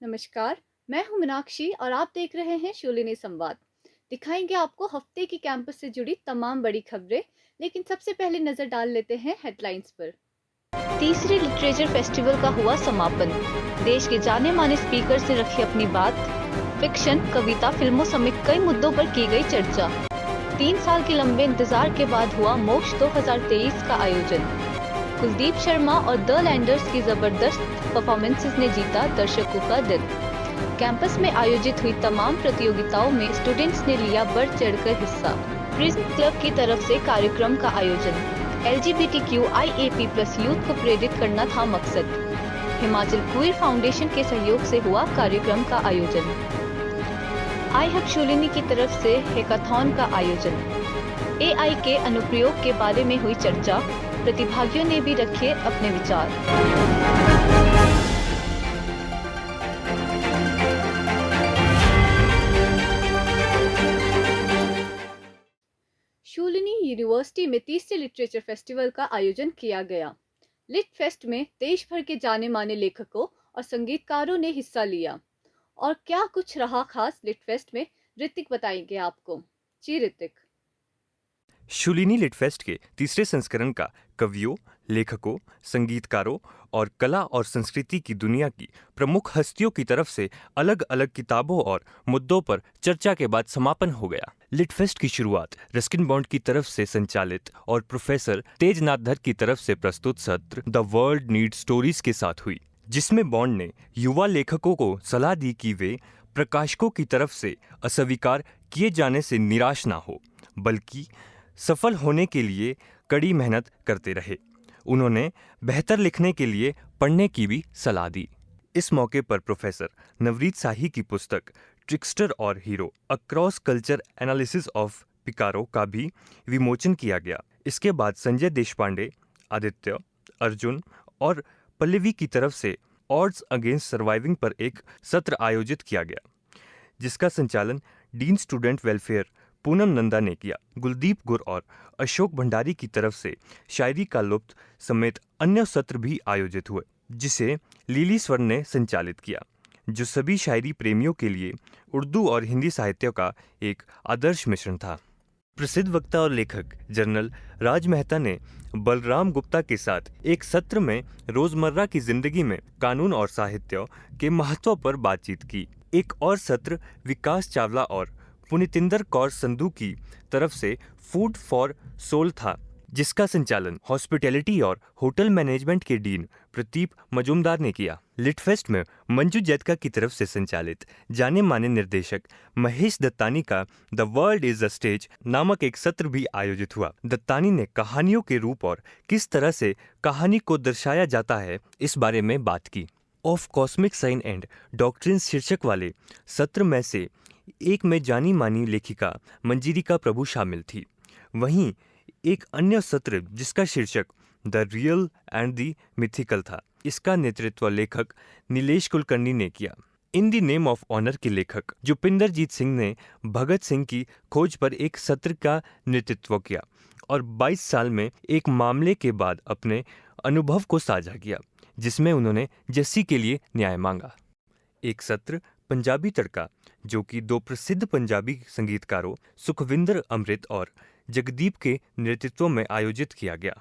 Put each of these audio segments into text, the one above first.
नमस्कार, मैं हूं मीनाक्षी और आप देख रहे हैं शूलिनी संवाद। दिखाएंगे आपको हफ्ते की कैंपस से जुड़ी तमाम बड़ी खबरें, लेकिन सबसे पहले नजर डाल लेते हैं हेडलाइंस पर। तीसरे लिटरेचर फेस्टिवल का हुआ समापन। देश के जाने माने स्पीकर से रखी अपनी बात। फिक्शन, कविता, फिल्मों समेत कई मुद्दों पर की गई चर्चा। 3 साल के लंबे इंतजार के बाद हुआ मोक्ष 2023 का आयोजन। कुलदीप शर्मा और द लैंडर्स की जबरदस्त परफॉर्मेंसेस ने जीता दर्शकों का दिल। कैंपस में आयोजित हुई तमाम प्रतियोगिताओं में स्टूडेंट्स ने लिया बढ़ चढ़कर हिस्सा। प्रिज्म क्लब की तरफ से कार्यक्रम का आयोजन। LGBTQIAP+ यूथ को प्रेरित करना था मकसद। हिमाचल क्वीर फाउंडेशन के सहयोग से हुआ कार्यक्रम का आयोजन। आई हब शूलिनी की तरफ से हैकाथॉन का आयोजन। AI के अनुप्रयोग के बारे में हुई चर्चा। प्रतिभागियों ने भी रखे अपने विचार। शूलिनी यूनिवर्सिटी में तीसरे लिटरेचर फेस्टिवल का आयोजन किया गया। लिट फेस्ट में देश भर के जाने माने लेखकों और संगीतकारों ने हिस्सा लिया। और क्या कुछ रहा खास लिट फेस्ट में, ऋतिक बताएंगे आपको। जी ऋतिक। शूलिनी लिटफेस्ट के तीसरे संस्करण का कवियों, लेखकों, संगीतकारों और कला और संस्कृति की दुनिया की प्रमुख हस्तियों की तरफ से अलग अलग किताबों और मुद्दों पर चर्चा के बाद समापन हो गया। लिटफेस्ट की शुरुआत रस्किन बॉन्ड की तरफ से संचालित और प्रोफेसर तेजनाथ धर की तरफ से प्रस्तुत सत्र द वर्ल्ड नीड स्टोरीज के साथ हुई, जिसमें बॉन्ड ने युवा लेखकों को सलाह दी कि वे प्रकाशकों की तरफ से अस्वीकार किए जाने से निराश ना हो, बल्कि सफल होने के लिए कड़ी मेहनत करते रहे। उन्होंने बेहतर लिखने के लिए पढ़ने की भी सलाह दी। इस मौके पर प्रोफेसर नवरीत शाही की पुस्तक ट्रिक्स्टर और hero across culture analysis of picaro का भी विमोचन किया गया। इसके बाद संजय देशपांडे, आदित्य, अर्जुन और पल्लवी की तरफ से ऑड्स अगेंस्ट सर्वाइविंग पर एक सत्र आयोजित किया गया, जिसका संचालन dean student welfare Poonam Nanda ने किया। गुलदीप गुर और अशोक भंडारी की तरफ से शायरी का लुप्त समेत अन्य सत्र भी आयोजित हुए, जिसे लिली स्वर्ण ने संचालित किया, जो सभी शायरी प्रेमियों के लिए उर्दू और हिंदी साहित्य का एक आदर्श मिश्रण था। प्रसिद्ध वक्ता और लेखक जनरल राज मेहता ने बलराम गुप्ता के साथ एक सत्र में रोजमर्रा की जिंदगी में कानून और साहित्य के महत्व पर बातचीत की। एक और सत्र विकास चावला और पुनितिंदर कौर संधू की तरफ से फूड फॉर सोल था, जिसका संचालन हॉस्पिटैलिटी और होटल मैनेजमेंट के डीन प्रदीप मजूमदार ने किया। लिटफेस्ट में मंजू जैतका की तरफ से संचालित जाने माने निर्देशक महेश दत्तानी का the world is a stage नामक एक सत्र भी आयोजित हुआ। दत्तानी ने कहानियों के रूप और किस तरह से कहानी को दर्शाया जाता है, इस बारे में बात की। Of cosmic sign and doctrine शीर्षक वाले सत्र में से एक में जानी मानी लेखिका मंजीरिका प्रभु शामिल थी। वहीं एक अन्य सत्र जिसका शीर्षक the real and the mythical था, इसका नेतृत्व लेखक नीलेश कुलकर्णी ने किया। In the name of honour के लेखक जुपिंदरजीत सिंह ने भगत सिंह की खोज पर एक सत्र का नेतृत्व किया और 22 साल में एक मामले के बाद अपने अनुभव को साझा किया, जिसमें उन्होंने जस्सी के लिए न्याय मांगा। एक सत्र पंजाबी तड़का, जो कि 2 प्रसिद्ध पंजाबी संगीतकारों सुखविंदर अमृत और जगदीप के नेतृत्व में आयोजित किया गया।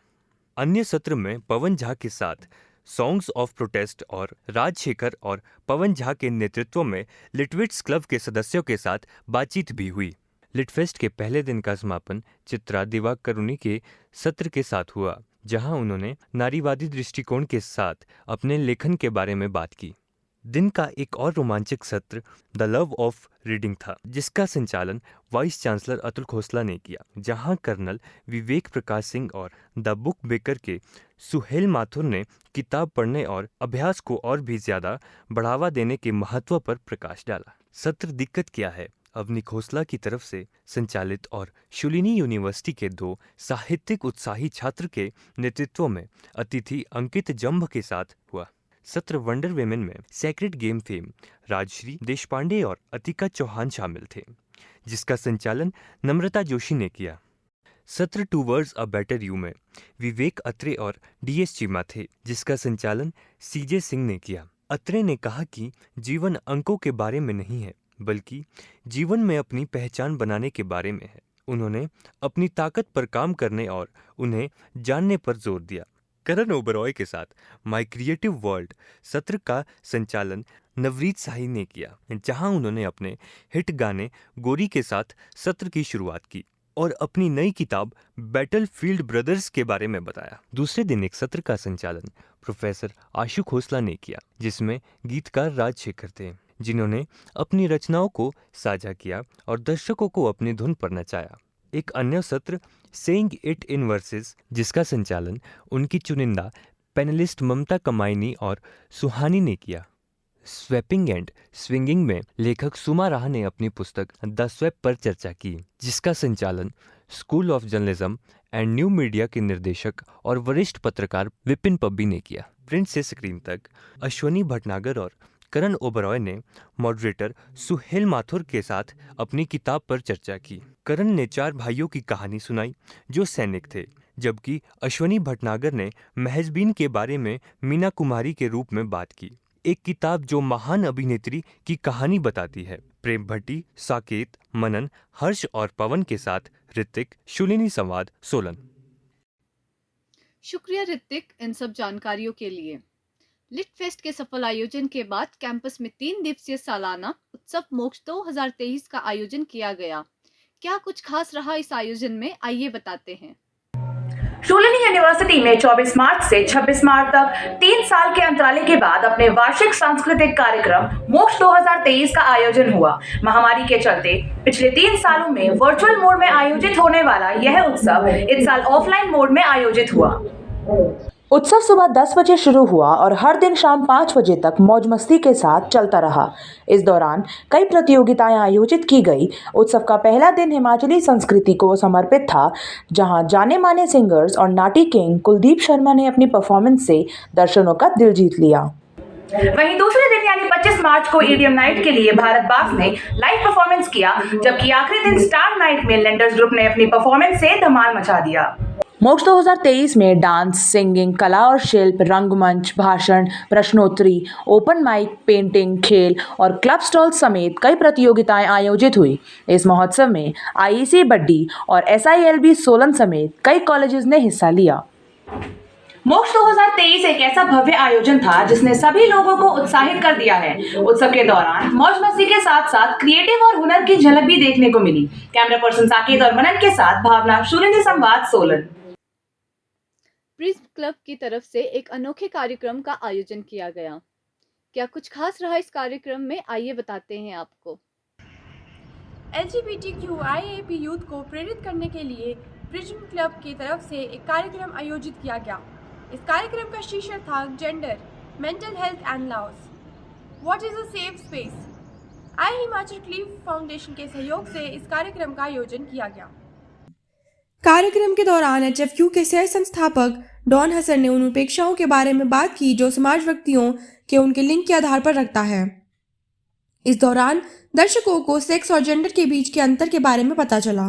अन्य सत्र में पवन झा के साथ सॉन्ग्स ऑफ प्रोटेस्ट और राजशेखर और पवन झा के नेतृत्व में लिटविट्स क्लब के सदस्यों के साथ बातचीत भी हुई। लिटफेस्ट के पहले दिन का समापन चित्रा दिवाकरुणी के सत्र के साथ हुआ, जहां उन्होंने नारीवादी दृष्टिकोण के साथ अपने लेखन के बारे में बात की। दिन का एक और रोमांचक सत्र द लव ऑफ रीडिंग था, जिसका संचालन वाइस चांसलर अतुल खोसला ने किया, जहां कर्नल विवेक प्रकाश सिंह और द बुक बेकर के सुहेल माथुर ने किताब पढ़ने और अभ्यास को और भी ज्यादा बढ़ावा देने के महत्व पर प्रकाश डाला। सत्र दिक्कत क्या है अवनी खोसला की तरफ से संचालित और शूलिनी यूनिवर्सिटी के 2 साहित्यिक उत्साही छात्र के नेतृत्व में अतिथि अंकित जम्भ के साथ हुआ। सत्र वंडर वेमेन में sacred game fame Rajshri Deshpande और अतिका चौहान शामिल थे, जिसका संचालन नम्रता जोशी ने किया। सत्र टूवर्ड्स अ बेटर यू में विवेक अत्रे और DS चीमा थे, जिसका संचालन CJ सिंह ने किया। अत्रे ने कहा कि जीवन अंकों के बारे में नहीं है, बल्कि जीवन में अपनी पहचान बनाने के बारे में है। उन्होंने अपनी ताकत पर काम करने और उन्हें जानने पर जोर दिया। करण ओबरॉय के साथ माई क्रिएटिव वर्ल्ड सत्र का संचालन नवरीत शाही ने किया, जहां उन्होंने अपने हिट गाने गोरी के साथ सत्र की शुरुआत की और अपनी नई किताब बैटलफील्ड ब्रदर्स के बारे में बताया। दूसरे दिन एक सत्र का संचालन प्रोफेसर आशु खोसला ने किया, जिसमें गीतकार राजशेखर थे, जिन्होंने अपनी रचनाओं को साझा किया और दर्शकों को अपनी धुन पर नचाया। एक अन्य सत्र सेइंग इट इन वर्सेस, जिसका संचालन उनकी चुनिंदा पैनलिस्ट ममता कमायनी और सुहानी ने किया। स्वैपिंग एंड स्विंगिंग में लेखक सुमा राह ने अपनी पुस्तक द स्वैप पर चर्चा की, जिसका संचालन school of journalism and new media के निर्देशक और वरिष्ठ पत्रकार विपिन पब्बी ने किया। प्रिंट से स्क्रीन तक अश्वनी भटनागर और करण ओबरॉय ने मॉडरेटर सुहेल माथुर के साथ अपनी किताब पर चर्चा की। करण ने 4 भाइयों की कहानी सुनाई जो सैनिक थे, जबकि अश्वनी भटनागर ने महजबीन के बारे में मीना कुमारी के रूप में बात की। एक किताब जो महान अभिनेत्री की कहानी बताती है। प्रेम भट्टी, साकेत, मनन, हर्ष और पवन के साथ ऋतिक, शूलिनी संवाद, सोलन। शुक्रिया ऋतिक इन सब जानकारियों के लिए। लिट फेस्ट के सफल आयोजन के बाद कैंपस में 3 दिवसीय सालाना उत्सव मोक्ष 2023 का आयोजन किया गया। क्या कुछ खास रहा इस आयोजन में, आइए बताते हैं। शूलिनी यूनिवर्सिटी में 24 मार्च से 26 मार्च तक 3 साल के अंतराले के बाद अपने वार्षिक सांस्कृतिक कार्यक्रम मोक्ष 2023 का आयोजन हुआ। महामारी के चलते पिछले 3 सालों में वर्चुअल मोड में आयोजित होने वाला यह उत्सव इस साल ऑफलाइन मोड में आयोजित हुआ। उत्सव सुबह 10 बजे शुरू हुआ और हर दिन शाम 5 बजे तक मौज मस्ती के साथ चलता रहा। इस दौरान कई प्रतियोगिताएं आयोजित की गई। उत्सव का पहला दिन हिमाचली संस्कृति को समर्पित था, जहां जाने माने सिंगर्स और नाटी किंग कुलदीप शर्मा ने अपनी परफॉर्मेंस से दर्शकों का दिल जीत लिया। वहीं दूसरे दिन यानी 25 मार्च को ईडीएम नाइट के लिए भारत बास ने लाइव परफॉर्मेंस किया, जबकि आखिरी दिन स्टार नाइट में लेंडर्स ग्रुप ने अपनी परफॉर्मेंस से धमाल मचा दिया। मोक्ष 2023 में डांस, सिंगिंग, कला और शिल्प, रंगमंच, भाषण, प्रश्नोत्तरी, ओपन माइक, पेंटिंग, खेल और क्लब स्टॉल समेत कई प्रतियोगिताएं आयोजित हुई। इस महोत्सव में आईईसी बड्डी और एसआईएलबी सोलन समेत कई कॉलेजेस ने हिस्सा लिया। मोक्ष 2023 एक ऐसा भव्य आयोजन था जिसने सभी लोगों को उत्साहित कर दिया है। उत्सव के दौरान मौज मस्ती के साथ साथ क्रिएटिव और हुनर की झलक भी देखने को मिली। कैमरा पर्सन साकेत और मनन के साथ भावना, शूलिनी संवाद, सोलन। प्रिज्म क्लब की तरफ से एक अनोखे कार्यक्रम का आयोजन किया गया। क्या कुछ खास रहा इस कार्यक्रम में, आइए बताते हैं आपको। LGBTQIAP यूथ को प्रेरित करने के लिए प्रिज्म क्लब की तरफ से एक कार्यक्रम आयोजित किया गया। इस कार्यक्रम का शीर्षक था gender, mental health and loss, what is a safe space. I Himachal cleave foundation के सहयोग से इस कार्यक्रम का आयोजन किया गया। कार्यक्रम के दौरान HFQ के सह संस्थापक डॉन हसन ने उन उपेक्षाओं के बारे में बात की जो समाज व्यक्तियों के उनके लिंग के आधार पर रखता है। इस दौरान दर्शकों को सेक्स और जेंडर के बीच के अंतर के बारे में पता चला।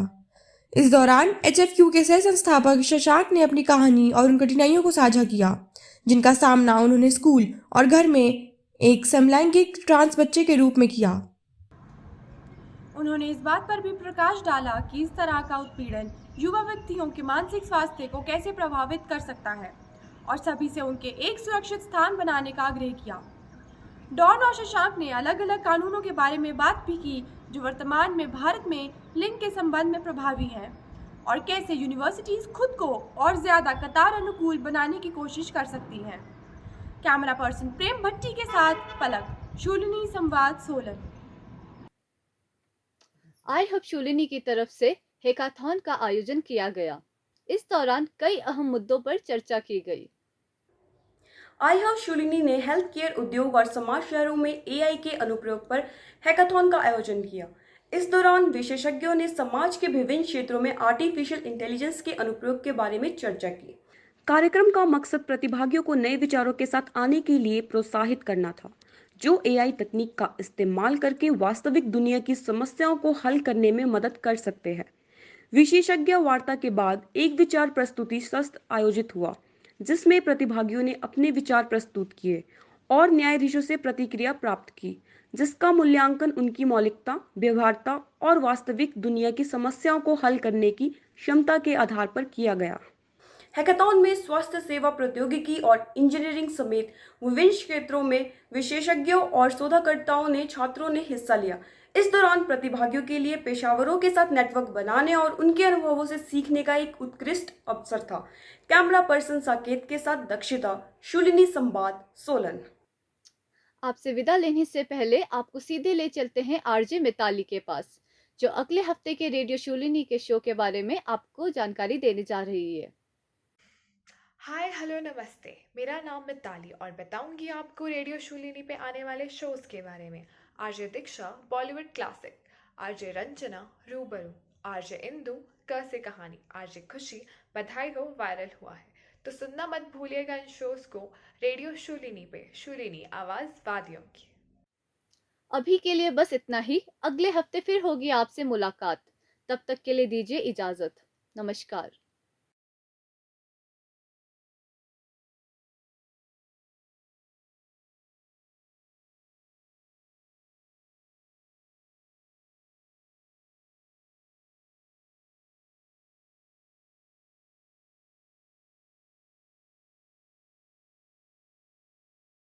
इस दौरान HFQ के सह संस्थापक शशांक ने अपनी कहानी और उन कठिनाइयों को साझा किया जिनका सामना उन्होंने स्कूल और घर में एक समलैंगिक ट्रांस बच्चे के रूप में किया। उन्होंने इस बात पर भी प्रकाश डाला कि इस तरह का उत्पीड़न युवा व्यक्तियों के मानसिक स्वास्थ्य को कैसे प्रभावित कर सकता है और सभी से उनके एक सुरक्षित स्थान बनाने का आग्रह किया। डॉन और शशांक ने अलग अलग कानूनों के बारे में बात भी की जो वर्तमान में भारत में लिंग के संबंध में प्रभावी हैं और कैसे यूनिवर्सिटीज खुद को और ज्यादा कतार अनुकूल बनाने की कोशिश कर सकती हैं। कैमरा पर्सन प्रेम भट्टी के साथ पलक, शूलिनी संवाद, सोलन। आई हब शूलिनी की तरफ से हैकाथॉन का आयोजन किया गया। इस दौरान कई अहम मुद्दों पर चर्चा की गई। आई हब शूलिनी ने हेल्थ केयर उद्योग और समाज शहरों में AI के अनुप्रयोग पर हैकाथॉन का आयोजन किया। इस दौरान विशेषज्ञों ने समाज के विभिन्न क्षेत्रों में आर्टिफिशियल इंटेलिजेंस के अनुप्रयोग के बारे में चर्चा की। कार्यक्रम का मकसद प्रतिभागियों को नए विचारों के साथ आने के लिए प्रोत्साहित करना था, जो AI तकनीक का इस्तेमाल करके वास्तविक दुनिया की समस्याओं को हल करने में मदद कर सकते हैं। विशेषज्ञ वार्ता के बाद एक विचार प्रस्तुति सत्र आयोजित हुआ, जिसमें प्रतिभागियों ने अपने विचार प्रस्तुत किए और न्यायाधीशों से प्रतिक्रिया प्राप्त की, जिसका मूल्यांकन उनकी मौलिकता, व्यवहार्यता और वास्तविक दुनिया की समस्याओं को हल करने की क्षमता के आधार पर किया गया। हैकाथॉन में स्वास्थ्य सेवा प्रौद्योगिकी और इंजीनियरिंग समेत विभिन्न क्षेत्रों में विशेषज्ञों और शोधकर्ताओं ने छात्रों ने हिस्सा लिया। इस दौरान प्रतिभागियों के लिए पेशेवरों के साथ नेटवर्क बनाने और उनके अनुभवों से सीखने का एक उत्कृष्ट अवसर था। कैमरा पर्सन साकेत के साथ दक्षिता, शूलिनी संवाद, सोलन। आपसे विदा लेने से पहले आपको सीधे ले चलते हैं आरजे मिताली के पास, जो अगले हफ्ते के रेडियो शूलिनी के शो के बारे में आपको जानकारी देने जा रही है। हाय हेलो नमस्ते, मेरा नाम मिताली और बताऊंगी आपको रेडियो शूलिनी पे आने वाले शोज के बारे में। आरजे दीक्षा बॉलीवुड क्लासिक, आरजे रंजना रूबरू, आरजे इंदु क से कहानी, आरजे खुशी बधाई हो वायरल हुआ है। तो सुनना मत भूलिएगा इन शोज को रेडियो शूलिनी पे, शूलिनी आवाज वादियों की। अभी के लिए बस इतना ही। अगले हफ्ते फिर होगी आपसे मुलाकात। तब तक के लिए दीजिए इजाजत। नमस्कार।